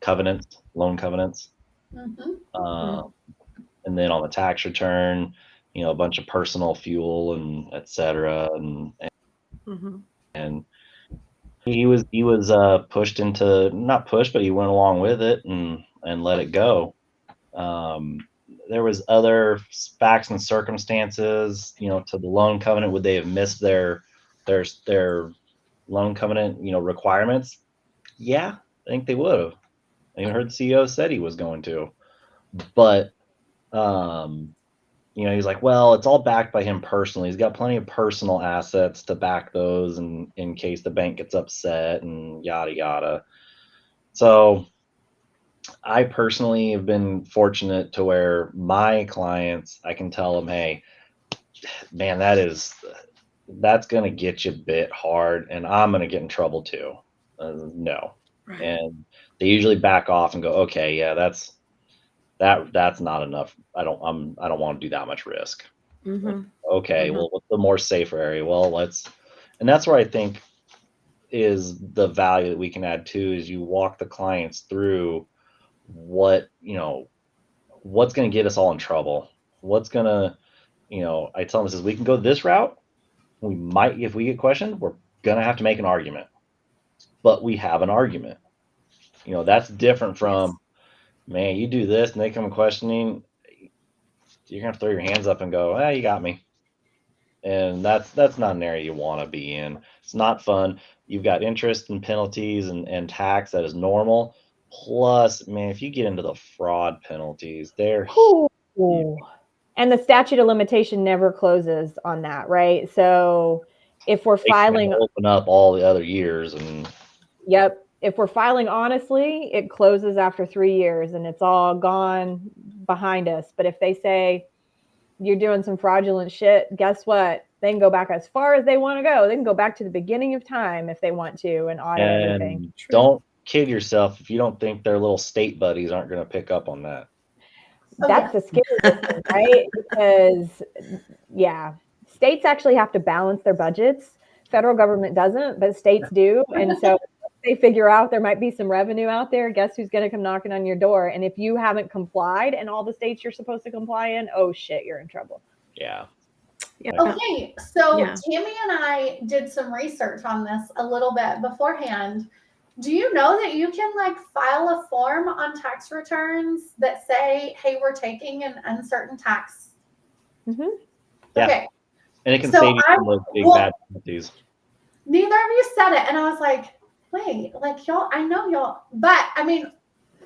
covenants, loan covenants. And then on the tax return, a bunch of personal fuel and et cetera. And he was pushed into, not pushed, but he went along with it and let it go. There was other facts and circumstances, to the loan covenant. Would they have missed their loan covenant, requirements? Yeah, I think they would have. I even heard the CEO said he was going to, but he's like, well, it's all backed by him personally. He's got plenty of personal assets to back those, and in case the bank gets upset and yada yada. So I personally have been fortunate to where my clients, I can tell them, hey, man, that's going to get you bit hard and I'm going to get in trouble too. No. Right. And they usually back off and go, okay, yeah, that's not enough. I don't want to do that much risk. Mm-hmm. Okay, Mhm. well, what's the more safer area? Well, and that's where I think is the value that we can add too, is you walk the clients through what's going to get us all in trouble. What's going to, I tell them, says, we can go this route. We might, if we get questioned, we're going to have to make an argument, but we have an argument. That's different from, man, you do this and they come questioning, you're going to throw your hands up and go, you got me. And that's not an area you want to be in. It's not fun. You've got interest and penalties and tax that is normal. Plus, man, if you get into the fraud penalties, they're Ooh. And the statute of limitation never closes on that, right? So if we're they can filing, open up all the other years and yep, if we're filing honestly, it closes after 3 years and it's all gone behind us. But if they say you're doing some fraudulent shit, guess what? They can go back as far as they want to go. They can go back to the beginning of time if they want to and audit everything. and don't kid yourself if you don't think their little state buddies aren't going to pick up on that. That's the scary thing, right? Because states actually have to balance their budgets. Federal government doesn't, but states do. And so they figure out there might be some revenue out there. Guess who's going to come knocking on your door? And if you haven't complied in all the states you're supposed to comply in, oh shit, you're in trouble. Yeah. Yeah. Okay, so Yeah. Tammy and I did some research on this a little bit beforehand. Do you know that you can file a form on tax returns that say, hey, we're taking an uncertain tax? Mm-hmm. Yeah. Okay. And it can So save you from those big bad penalties. Neither of you said it. And I was like, wait, y'all, I know y'all. But I mean,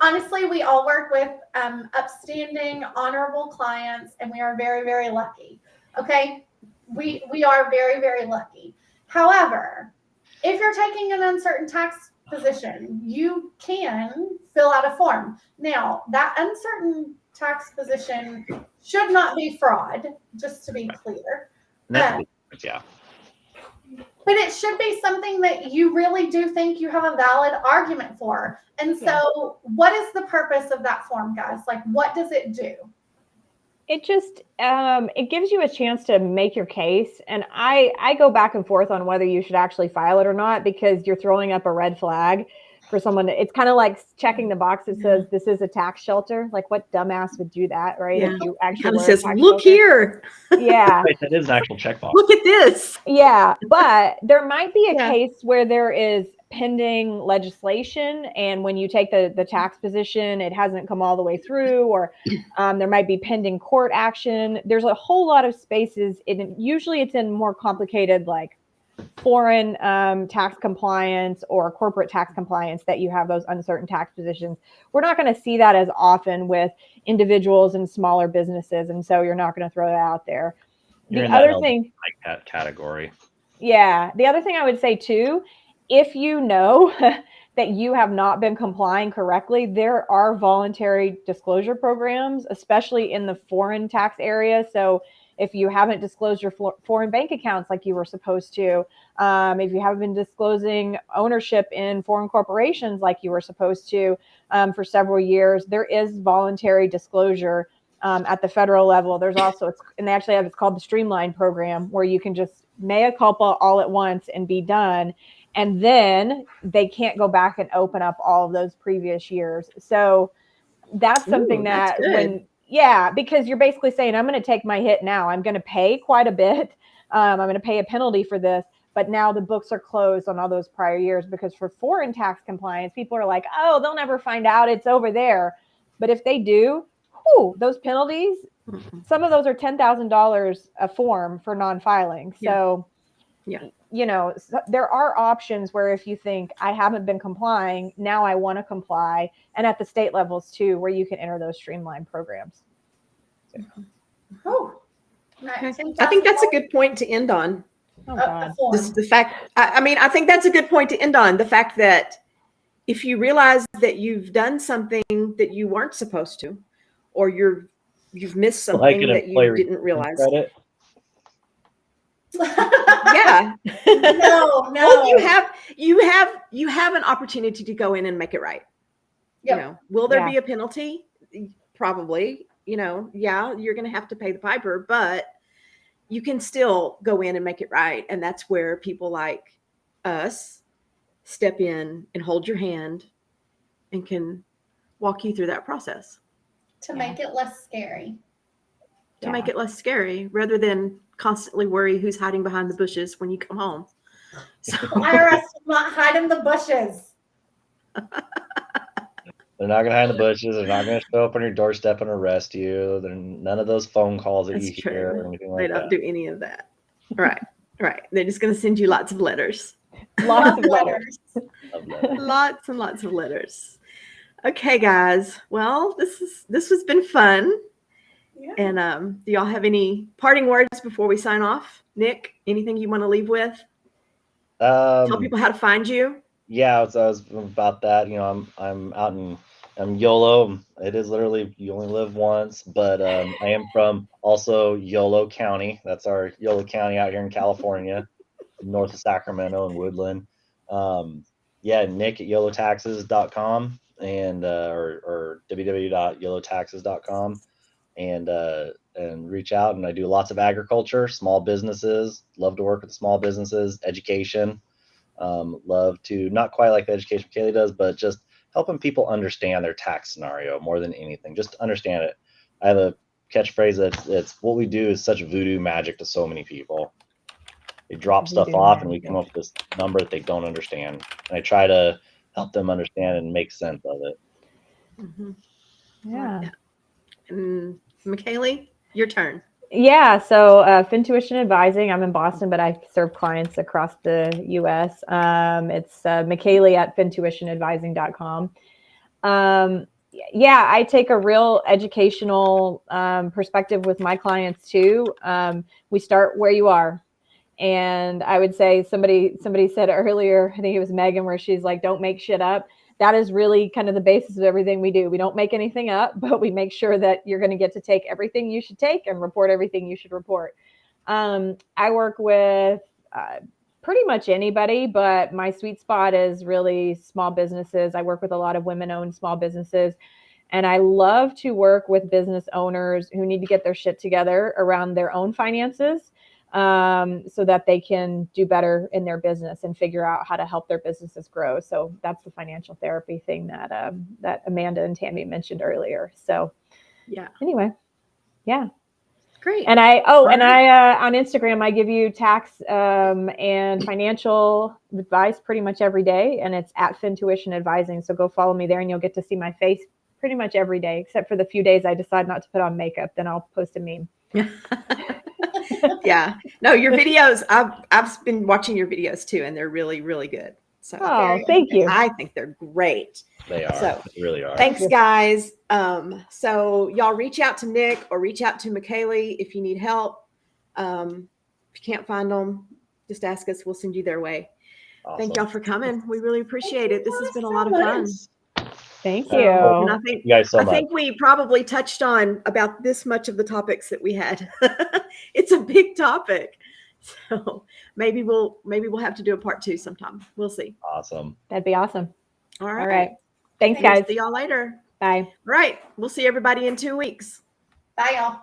honestly, we all work with upstanding, honorable clients, and we are very, very lucky. Okay. We are very, very lucky. However, if you're taking an uncertain tax position, you can fill out a form. Now, that uncertain tax position should not be fraud, just to be clear. And that's a big difference, yeah. But it should be something that you really do think you have a valid argument for. And so what is the purpose of that form, guys? What does it do? It just it gives you a chance to make your case. And I go back and forth on whether you should actually file it or not, because you're throwing up a red flag for someone. It's kind of like checking the box that says this is a tax shelter. What dumbass would do that, right? Yeah. If you actually Kind of were a says, tax look shelter. here. Yeah. Right, that is an actual checkbox. Look at this. Yeah, but there might be a Yeah. case where there is pending legislation, and when you take the tax position, it hasn't come all the way through, or there might be pending court action. There's a whole lot of spaces. Usually it's in more complicated, foreign tax compliance or corporate tax compliance, that you have those uncertain tax positions. We're not going to see that as often with individuals and smaller businesses, and so you're not going to throw that out there. You're The in that other thing, that category. yeah, the other thing I would say too, if you know that you have not been complying correctly, there are voluntary disclosure programs, especially in the foreign tax area. So if you haven't disclosed your foreign bank accounts like you were supposed to, if you haven't been disclosing ownership in foreign corporations like you were supposed to for several years, there is voluntary disclosure at the federal level. There's also, and they actually have, it's called the Streamline program, where you can just mea culpa all at once and be done. And then they can't go back and open up all of those previous years. So that's something that's good. because you're basically saying, I'm going to take my hit now. I'm going to pay quite a bit. I'm going to pay a penalty for this. But now the books are closed on all those prior years, because for foreign tax compliance, people are like, oh, they'll never find out. It's over there. But if they do, those penalties, some of those are $10,000 a form for non-filing. So, there are options where if you think I haven't been complying, now I want to comply. And at the state levels too, where you can enter those streamlined programs. Oh, I think that's a good point to end on. Oh, God. The fact, I think that's a good point to end on. The fact that if you realize that you've done something that you weren't supposed to, or you've missed Like something an that you employee didn't realize. credit. Yeah. No, no. Well, you have an opportunity to go in and make it right. Yep. You know, will there Yeah. be a penalty? Probably. You know, yeah, you're going to have to pay the piper, but you can still go in and make it right. And that's where people like us step in and hold your hand and can walk you through that process To Yeah. make it less scary. to make it less scary rather than constantly worry who's hiding behind the bushes when you come home. So IRS will not hide in the bushes. They're not gonna hide in the bushes. They're not gonna show up on your doorstep and arrest you. They're none of those phone calls that that's you hear or true. anything They like don't that. do any of that. Right. Right. They're just going to send you lots of letters. Lots of letters. Love that. Lots and lots of letters. Okay, guys. Well, this has been fun. Yeah. And do y'all have any parting words before we sign off? Nick, anything you want to leave with? Tell people how to find you. Yeah, I was about that. You know, I'm YOLO. It is literally you only live once, but I am from also Yolo County. That's our Yolo County out here in California, north of Sacramento and Woodland. Yeah, Nick at YOLOtaxes.com and or www.yolotaxes.com and reach out. And I do lots of agriculture, small businesses. Love to work with small businesses, education. Love to not quite like the education Kaylee does, but just helping people understand their tax scenario more than anything. Just understand it. I have a catchphrase that's what we do is such voodoo magic to so many people. They drop stuff Voodoo off and we magic. come up with this number that they don't understand. And I try to help them understand and make sense of it. Mhm. Yeah. And McKaylee, your turn. Yeah, so Fintuition Advising. I'm in Boston, but I serve clients across the U.S. It's McKaylee at fintuitionadvising.com. Yeah, I take a real educational perspective with my clients too. We start where you are. And I would say somebody said earlier, I think it was Megan, where she's like, don't make shit up. That is really kind of the basis of everything we do. We don't make anything up, but we make sure that you're going to get to take everything you should take and report everything you should report. I work with pretty much anybody, but my sweet spot is really small businesses. I work with a lot of women-owned small businesses, and I love to work with business owners who need to get their shit together around their own finances, so that they can do better in their business and figure out how to help their businesses grow. So that's the financial therapy thing that that Amanda and Tammy mentioned earlier. So Yeah. anyway, yeah. Great. And I right. on Instagram, I give you tax and financial advice pretty much every day, and it's at Fintuition Advising. So go follow me there, and you'll get to see my face pretty much every day, except for the few days I decide not to put on makeup. Then I'll post a meme. Yeah. No, your videos, I've been watching your videos too, and they're really, really good. So Oh, thank you. I think they're great. They are. So, They really are. Thanks, guys. So y'all reach out to Nick or reach out to McKaylee if you need help. If you can't find them, just ask us. We'll send you their way. Awesome. Thank y'all for coming. We really appreciate it. This has been a so lot of fun. much. Thank And you. I think You guys so I much. think we probably touched on about this much of the topics that we had. It's a big topic. So maybe we'll have to do a part 2 sometime. We'll see. Awesome. That'd be awesome. All right. All right. Thanks, We'll guys. see y'all later. Bye. All right. We'll see everybody in 2 weeks. Bye, y'all.